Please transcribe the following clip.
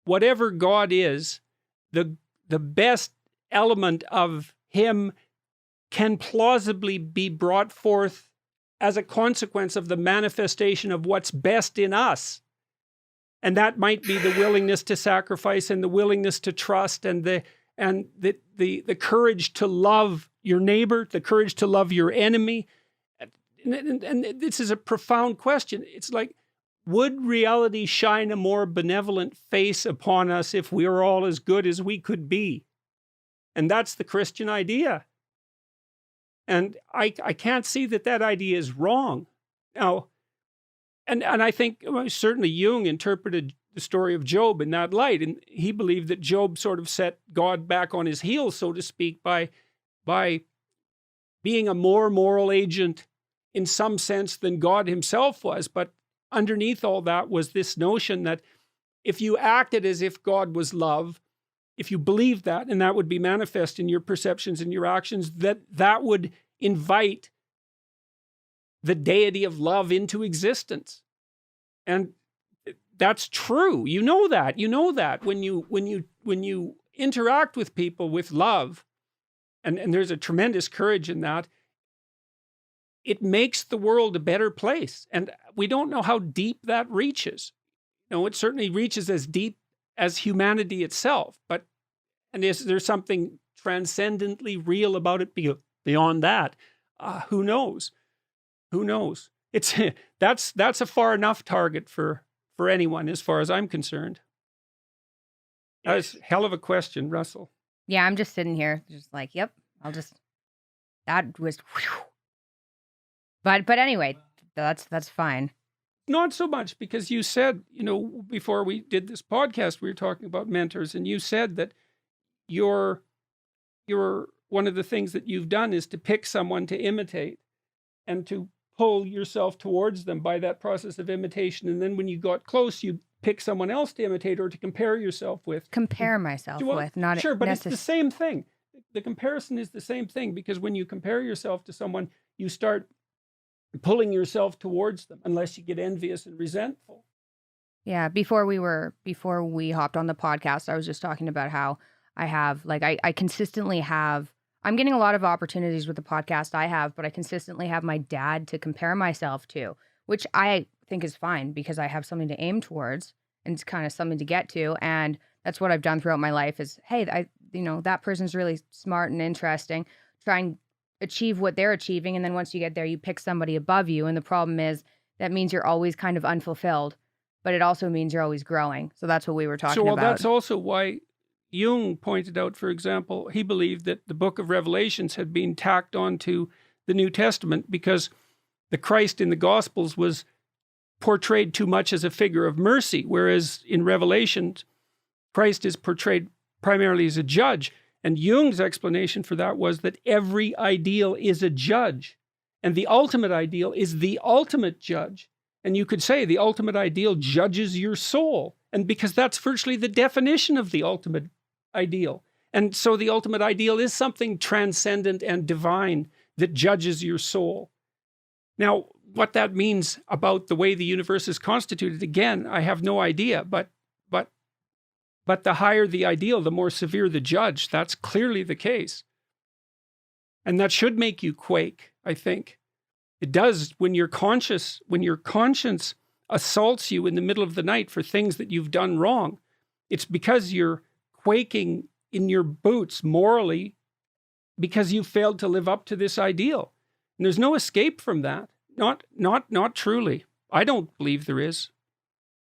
whatever God is, the best element of him can plausibly be brought forth as a consequence of the manifestation of what's best in us. And that might be the willingness to sacrifice and the willingness to trust and the courage to love your neighbor, the courage to love your enemy. And this is a profound question. It's like, would reality shine a more benevolent face upon us if we were all as good as we could be? And that's the Christian idea. And I can't see that idea is wrong. Now, and I think certainly Jung interpreted the story of Job in that light, and he believed that Job sort of set God back on his heels, so to speak, by being a more moral agent in some sense than God himself was. But underneath all that was this notion that if you acted as if God was love, if you believed that, and that would be manifest in your perceptions and your actions, that would invite the deity of love into existence. And that's true. You know that when you interact with people with love, and there's a tremendous courage in that, it makes the world a better place. And we don't know how deep that reaches. It certainly reaches as deep as humanity itself, and there's something transcendently real about it beyond that. Who knows? Who knows? That's a far enough target for anyone, as far as I'm concerned. That was a hell of a question, Russell. Yeah, I'm just sitting here, just like, yep, that was, whew. But anyway, that's fine. Not so much, because you said, before we did this podcast, we were talking about mentors, and you said that your one of the things that you've done is to pick someone to imitate and to pull yourself towards them by that process of imitation. And then when you got close, you pick someone else to imitate or to compare yourself with. Compare myself with, not sure, but it's the same thing. The comparison is the same thing, because when you compare yourself to someone, you start pulling yourself towards them, unless you get envious and resentful. Yeah, before we hopped on the podcast, I was just talking about how I have, I consistently have, I'm getting a lot of opportunities with the podcast I have, but I consistently have my dad to compare myself to, which I think is fine, because I have something to aim towards and it's kind of something to get to. And that's what I've done throughout my life is, hey, that person's really smart and interesting. Try and achieve what they're achieving. And then once you get there, you pick somebody above you. And the problem is that means you're always kind of unfulfilled, but it also means you're always growing. So that's what we were talking about. That's also why Jung pointed out, for example, he believed that the book of Revelations had been tacked onto the New Testament because the Christ in the Gospels was portrayed too much as a figure of mercy, whereas in Revelations, Christ is portrayed primarily as a judge. And Jung's explanation for that was that every ideal is a judge, and the ultimate ideal is the ultimate judge. And you could say the ultimate ideal judges your soul, and because that's virtually the definition of the ultimate ideal. And so the ultimate ideal is something transcendent and divine that judges your soul. Now, what that means about the way the universe is constituted, again, I have no idea, but the higher the ideal, the more severe the judge. That's clearly the case. And that should make you quake, I think. It does when your conscience assaults you in the middle of the night for things that you've done wrong. It's because you're quaking in your boots morally because you failed to live up to this ideal. And there's no escape from that. Not truly. I don't believe there is.